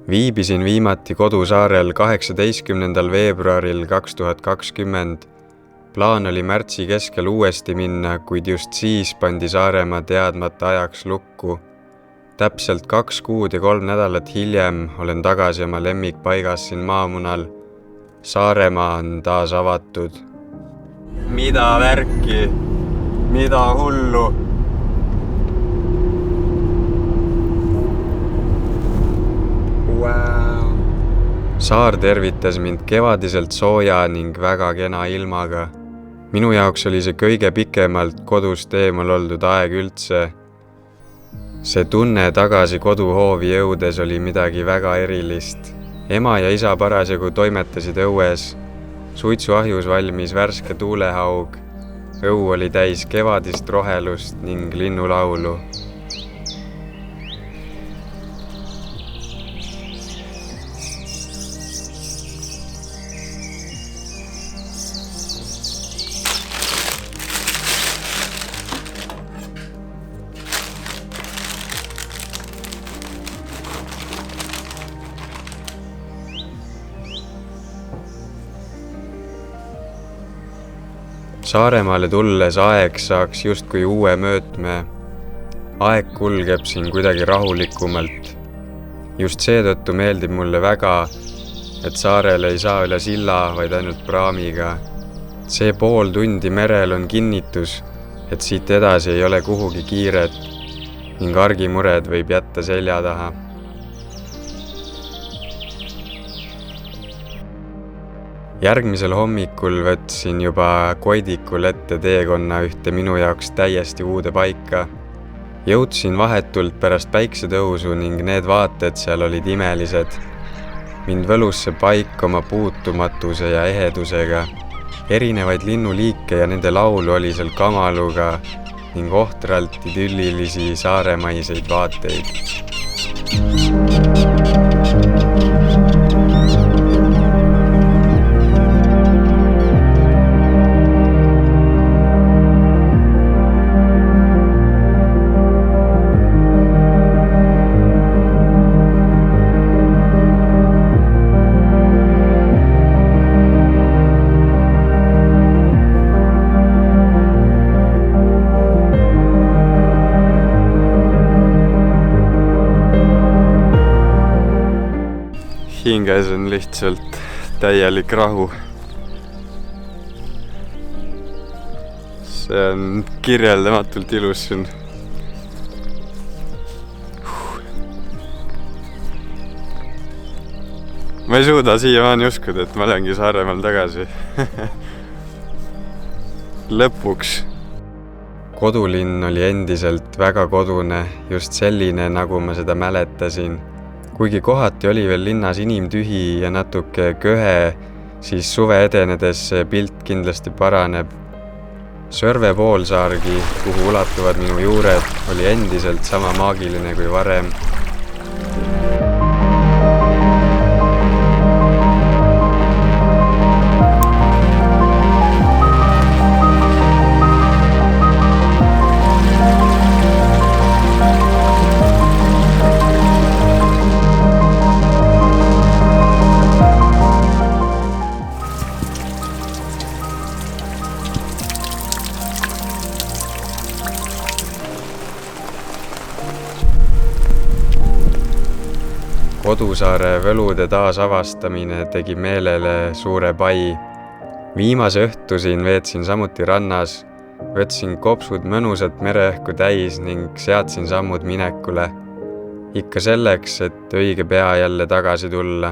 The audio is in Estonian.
Viibisin viimati kodusaarel 18. veebruaril 2020. Plaan oli märtsi keskel uuesti minna, kuid just siis pandi Saaremaa teadmata ajaks lukku. Täpselt 2 kuud ja 3 nädalat hiljem olen tagasi oma lemmikpaigas siin Maamunal. Saaremaa on taas avatud. Mida värki? Mida hullu? Wow. Saar tervitas mind kevadiselt sooja ning väga kena ilmaga. Minu jaoks oli see kõige pikemalt kodust eemal oldud aeg üldse. See tunne tagasi koduhoovi jõudes oli midagi väga erilist. Ema ja isa parasjagu toimetasid õues. Suitsuahjus valmis värske tuulehaug. Õu oli täis kevadist rohelust ning linnulaulu. Saaremaale tulles aeg saaks justkui uue möötme. Aeg kulgeb siin kuidagi rahulikumalt. Just seetõttu meeldib mulle väga, et saarel ei saa üle silla, vaid ainult praamiga. See pool tundi merel on kinnitus, et siit edasi ei ole kuhugi kiiret ning argimured võib jätta selja taha. Järgmisel hommikul võtsin juba Koidikul ette teekonna ühte minu jaoks täiesti uude paika. Jõudsin vahetult pärast päiksetõusu ning need vaated seal olid imelised. Mind võlus see paik oma puutumatuse ja ehedusega. Erinevaid linnuliike ja nende laulu oli seal kamaluga ning ohtralt idüllilisi saaremaiseid vaateid. Hinges on lihtsalt täielik rahu. See on kirjeldamatult ilus siin. Ma ei suuda siiamaani uskuda, et ma olengi Saaremaal tagasi. Lõpuks. Kodulinn oli endiselt väga kodune, just selline, nagu ma seda mäletasin. Kuigi kohati oli veel linnas inimtühi ja natuke köhe, siis suve edenedes see pilt kindlasti paraneb. Sõrve poolsaargi, kuhu ulatuvad minu juured, oli endiselt sama maagiline kui varem. Kodusaare võlude taasavastamine tegi meelele suure pai. Viimase õhtu siin veetsin samuti rannas, võtsin kopsud mõnusat mereõhku täis ning seadsin sammud minekule. Ikka selleks, et õige pea jälle tagasi tulla.